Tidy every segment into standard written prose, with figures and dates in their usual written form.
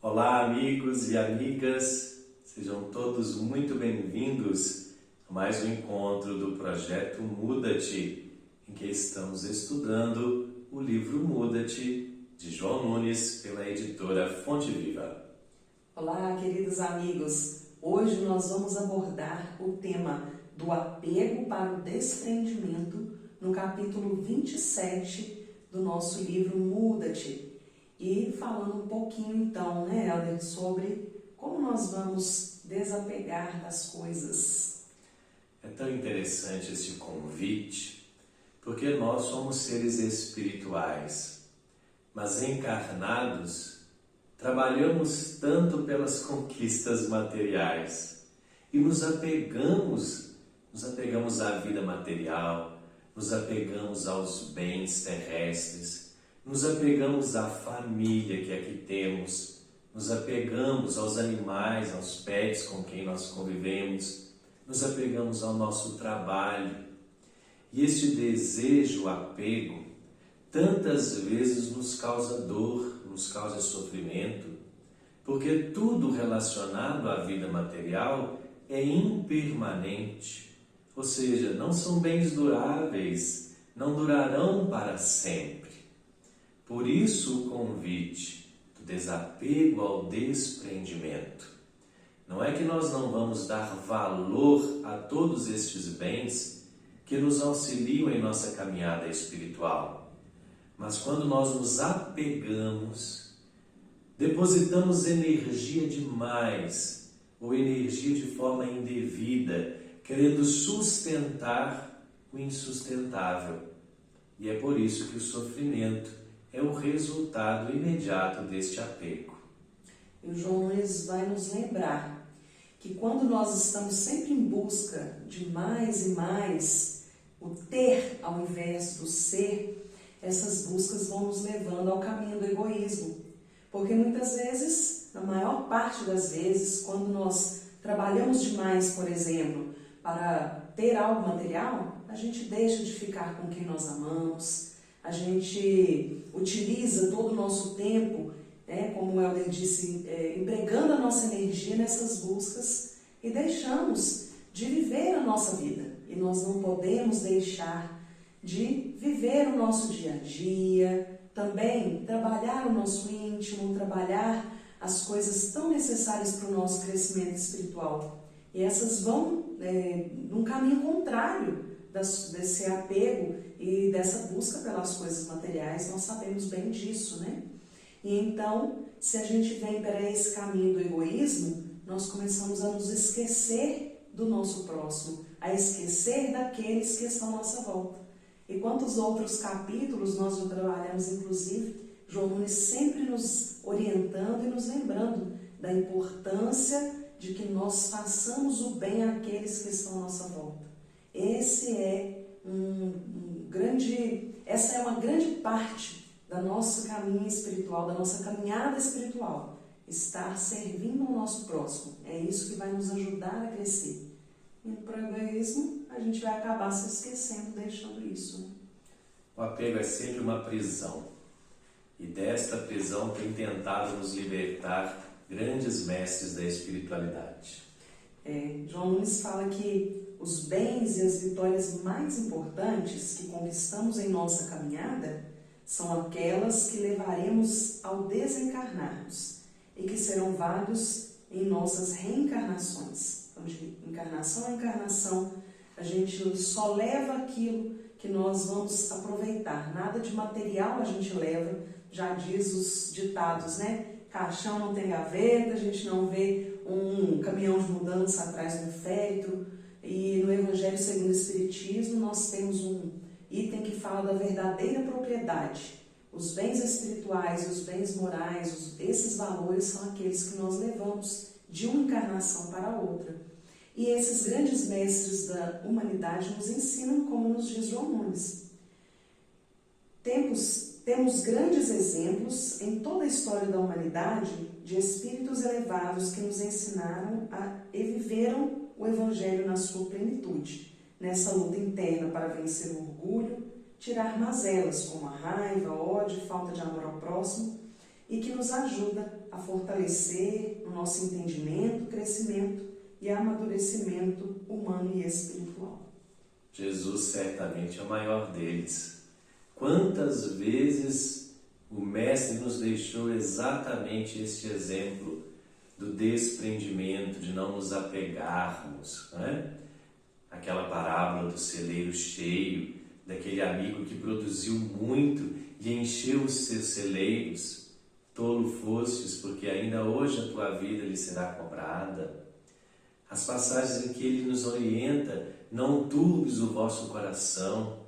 Olá, amigos e amigas, sejam todos muito bem-vindos a mais um encontro do projeto Muda-te, em que estamos estudando o livro Muda-te, de João Nunes, pela editora Fonte Viva. Olá, queridos amigos! Hoje nós vamos abordar o tema do apego para o desprendimento no capítulo 27 do nosso livro Muda-te. E falando um pouquinho então, Helder, sobre como nós vamos desapegar das coisas. É tão interessante esse convite, porque nós somos seres espirituais, mas encarnados, trabalhamos tanto pelas conquistas materiais e nos apegamos à vida material, nos apegamos aos bens terrestres, nos apegamos à família que aqui temos, nos apegamos aos animais, aos pets com quem nós convivemos, nos apegamos ao nosso trabalho. E este desejo, apego, tantas vezes nos causa dor, nos causa sofrimento, porque tudo relacionado à vida material é impermanente, ou seja, não são bens duráveis, não durarão para sempre. Por isso o convite do desapego ao desprendimento. Não é que nós não vamos dar valor a todos estes bens que nos auxiliam em nossa caminhada espiritual, mas quando nós nos apegamos, depositamos energia demais ou energia de forma indevida, querendo sustentar o insustentável. E é por isso que o sofrimento é o resultado imediato deste apego. E o João Nunes vai nos lembrar que quando nós estamos sempre em busca de mais e mais, o ter ao invés do ser, essas buscas vão nos levando ao caminho do egoísmo. Porque muitas vezes, na maior parte das vezes, quando nós trabalhamos demais, por exemplo, para ter algo material, a gente deixa de ficar com quem nós amamos, a gente utiliza todo o nosso tempo, como o Helder disse, empregando a nossa energia nessas buscas e deixamos de viver a nossa vida. E nós não podemos deixar de viver o nosso dia a dia, também trabalhar o nosso íntimo, trabalhar as coisas tão necessárias para o nosso crescimento espiritual. E essas vão num caminho contrário desse apego e dessa busca pelas coisas materiais. Nós sabemos bem disso, né? E então, se a gente vem para esse caminho do egoísmo, nós começamos a nos esquecer do nosso próximo, a esquecer daqueles que estão à nossa volta. E quantos outros capítulos nós já trabalhamos, inclusive, João Nunes sempre nos orientando e nos lembrando da importância de que nós façamos o bem àqueles que estão à nossa volta. Essa é uma grande parte da nosso caminho espiritual, da nossa caminhada espiritual. Estar servindo ao nosso próximo. É isso que vai nos ajudar a crescer. Indo para o egoísmo, a gente vai acabar se esquecendo, deixando isso. Né? O apego é sempre uma prisão. E desta prisão tem tentado nos libertar grandes mestres da espiritualidade. João Nunes fala que os bens e as vitórias mais importantes que conquistamos em nossa caminhada são aquelas que levaremos ao desencarnarmos e que serão válidos em nossas reencarnações. Então, de encarnação a encarnação, a gente só leva aquilo que nós vamos aproveitar. Nada de material a gente leva, já diz os ditados, né? Caixão não tem gaveta, a gente não vê um caminhão de mudança atrás do féretro. E no Evangelho segundo o Espiritismo nós temos um item que fala da verdadeira propriedade. Os bens espirituais e os bens morais, esses valores são aqueles que nós levamos de uma encarnação para a outra. E esses grandes mestres da humanidade nos ensinam, como nos diz João Nunes. Temos grandes exemplos em toda a história da humanidade de espíritos elevados que nos ensinaram e viveram o Evangelho na sua plenitude, nessa luta interna para vencer o orgulho, tirar mazelas como a raiva, ódio, falta de amor ao próximo, e que nos ajuda a fortalecer no nosso entendimento, crescimento e amadurecimento humano e espiritual. Jesus certamente é o maior deles. Quantas vezes o Mestre nos deixou exatamente este exemplo do desprendimento, de não nos apegarmos, não é? Aquela parábola do celeiro cheio, daquele amigo que produziu muito e encheu os seus celeiros. Tolo fostes, porque ainda hoje a tua vida lhe será cobrada. As passagens em que ele nos orienta: não turbes o vosso coração,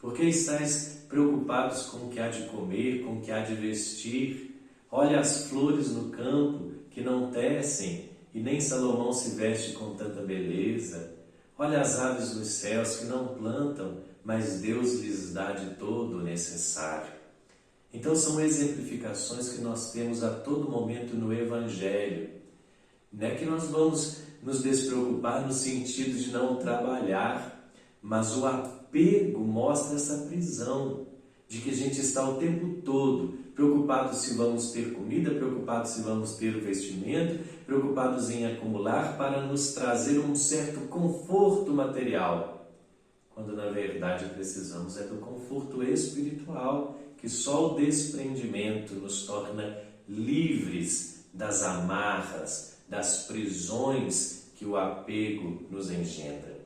porque estáis preocupados com o que há de comer, com o que há de vestir. Olha as flores no campo, que não tecem, e nem Salomão se veste com tanta beleza. Olha as aves dos céus, que não plantam, mas Deus lhes dá de todo o necessário. Então são exemplificações que nós temos a todo momento no Evangelho. Não é que nós vamos nos despreocupar no sentido de não trabalhar, mas o apego mostra essa prisão, de que a gente está o tempo todo preocupado se vamos ter comida, preocupado se vamos ter o vestimento, preocupados em acumular para nos trazer um certo conforto material, quando na verdade precisamos é do conforto espiritual, que só o desprendimento nos torna livres das amarras, das prisões que o apego nos engendra.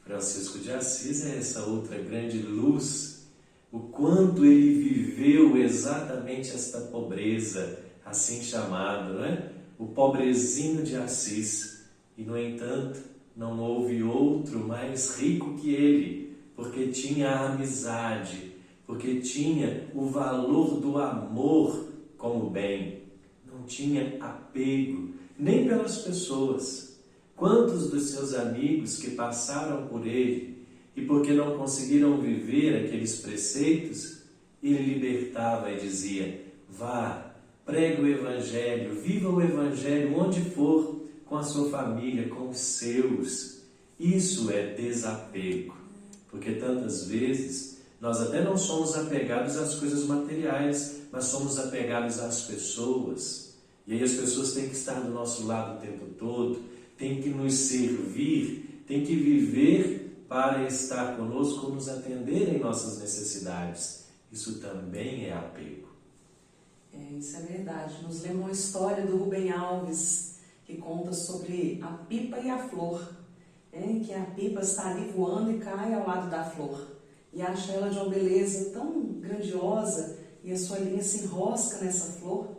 Francisco de Assis é essa outra grande luz, o quanto ele viveu exatamente esta pobreza, assim chamado, não é? O pobrezinho de Assis. E, no entanto, não houve outro mais rico que ele, porque tinha a amizade, porque tinha o valor do amor como bem. Não tinha apego, nem pelas pessoas. Quantos dos seus amigos que passaram por ele e porque não conseguiram viver aqueles preceitos, ele libertava e dizia: vá, pregue o Evangelho, viva o Evangelho onde for, com a sua família, com os seus. Isso é desapego, porque tantas vezes nós até não somos apegados às coisas materiais, mas somos apegados às pessoas. E aí as pessoas têm que estar do nosso lado o tempo todo, têm que nos servir, têm que viver para estar conosco, nos atender em nossas necessidades. Isso também é apego. Isso é verdade. Nos lembra uma história do Rubem Alves, que conta sobre a pipa e a flor, que a pipa está ali voando e cai ao lado da flor, e acha ela de uma beleza tão grandiosa, e a sua linha se enrosca nessa flor,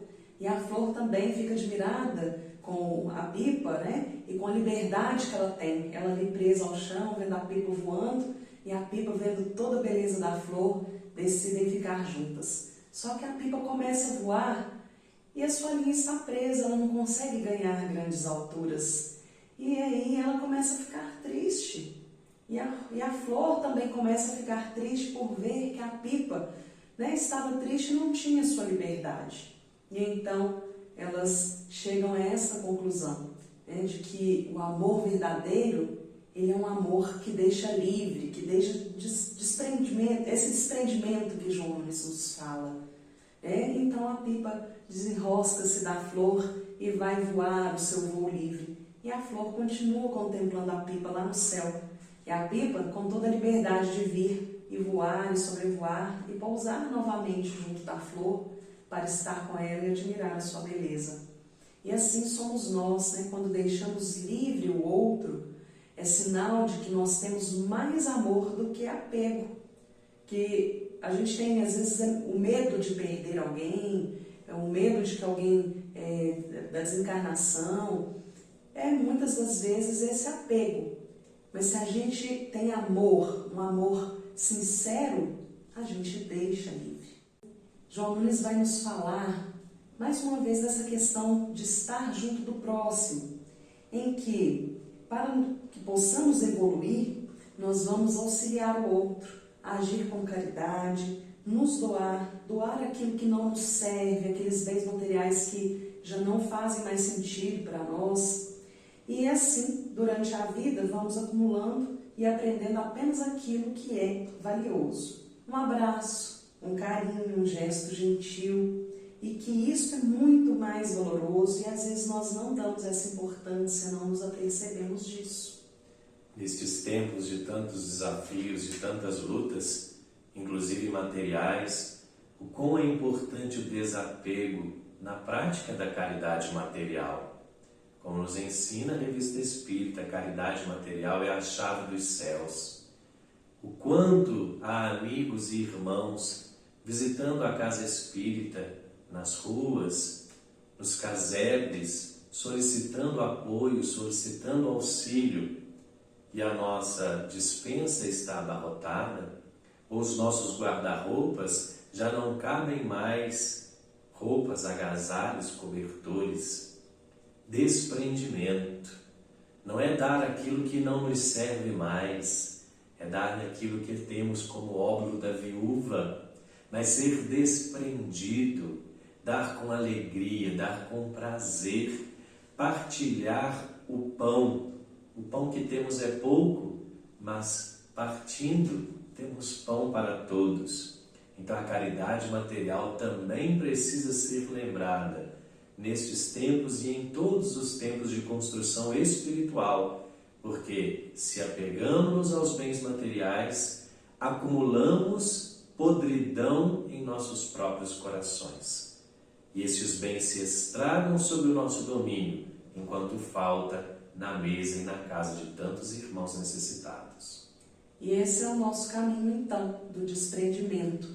e a flor também fica admirada com a pipa, e com a liberdade que ela tem. Ela ali presa ao chão, vendo a pipa voando, e a pipa vendo toda a beleza da flor, decidem ficar juntas. Só que a pipa começa a voar e a sua linha está presa, ela não consegue ganhar grandes alturas. E aí ela começa a ficar triste. E a flor também começa a ficar triste por ver que a pipa estava triste e não tinha sua liberdade. E então elas chegam a essa conclusão, de que o amor verdadeiro, ele é um amor que deixa livre, que deixa desprendimento, esse desprendimento que João Nunes nos fala. Então a pipa desenrosca-se da flor e vai voar o seu voo livre. E a flor continua contemplando a pipa lá no céu. E a pipa com toda a liberdade de vir e voar e sobrevoar e pousar novamente junto da flor para estar com ela e admirar a sua beleza. E assim somos nós, quando deixamos livre o outro, é sinal de que nós temos mais amor do que apego. Que a gente tem, às vezes, o medo de perder alguém, o medo de que alguém, da desencarnação, muitas das vezes esse apego. Mas se a gente tem amor, um amor sincero, a gente deixa livre. João Nunes vai nos falar, mais uma vez, dessa questão de estar junto do próximo, em que, para que possamos evoluir, nós vamos auxiliar o outro, agir com caridade, nos doar aquilo que não nos serve, aqueles bens materiais que já não fazem mais sentido para nós. E assim, durante a vida, vamos acumulando e aprendendo apenas aquilo que é valioso. Um abraço, um carinho, um gesto gentil. e que isso é muito mais valoroso e às vezes nós não damos essa importância, não nos apercebemos disso. Nestes tempos de tantos desafios, de tantas lutas, inclusive materiais, o quão é importante o desapego na prática da caridade material. Como nos ensina a Revista Espírita, a caridade material é a chave dos céus. O quanto há amigos e irmãos visitando a casa espírita, nas ruas, nos casebres, solicitando apoio, solicitando auxílio, e a nossa despensa está abarrotada, ou os nossos guarda-roupas já não cabem mais roupas, agasalhos, cobertores. Desprendimento não é dar aquilo que não nos serve mais, é dar aquilo que temos como óbolo da viúva, mas ser desprendido, dar com alegria, dar com prazer, partilhar o pão. O pão que temos é pouco, mas partindo temos pão para todos. Então a caridade material também precisa ser lembrada nestes tempos e em todos os tempos de construção espiritual, porque se apegamos aos bens materiais, acumulamos podridão em nossos próprios corações. E estes bens se estragam sob o nosso domínio, enquanto falta na mesa e na casa de tantos irmãos necessitados. E esse é o nosso caminho, então, do desprendimento,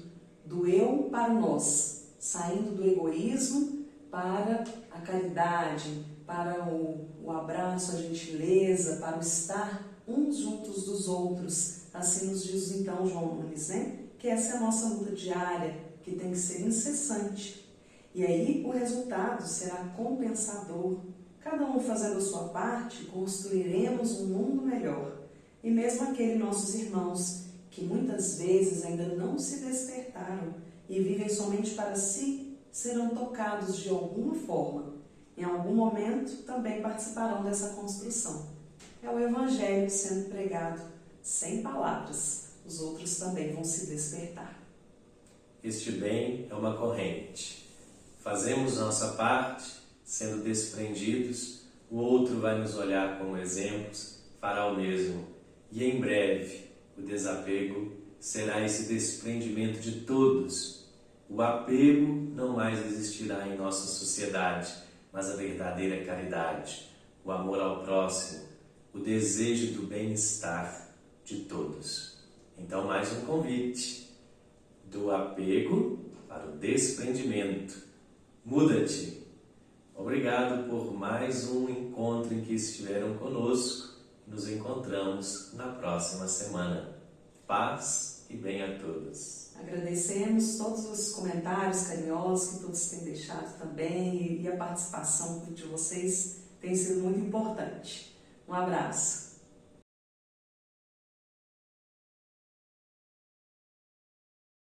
do eu para o nós, saindo do egoísmo para a caridade, para o abraço, a gentileza, para o estar uns juntos dos outros. Assim nos diz então João Nunes, né? Que essa é a nossa luta diária, que tem que ser incessante. E aí o resultado será compensador. Cada um fazendo a sua parte, construiremos um mundo melhor. E mesmo aqueles nossos irmãos que muitas vezes ainda não se despertaram e vivem somente para si, serão tocados de alguma forma. Em algum momento também participarão dessa construção. É o Evangelho sendo pregado sem palavras. Os outros também vão se despertar. Este bem é uma corrente. Fazemos nossa parte, sendo desprendidos, o outro vai nos olhar como exemplos, fará o mesmo. E em breve, o desapego será esse desprendimento de todos. O apego não mais existirá em nossa sociedade, mas a verdadeira caridade, o amor ao próximo, o desejo do bem-estar de todos. Então, mais um convite, do apego para o desprendimento. Muda-te! Obrigado por mais um encontro em que estiveram conosco. Nos encontramos na próxima semana. Paz e bem a todos. Agradecemos todos os comentários carinhosos que todos têm deixado também e a participação de vocês tem sido muito importante. Um abraço.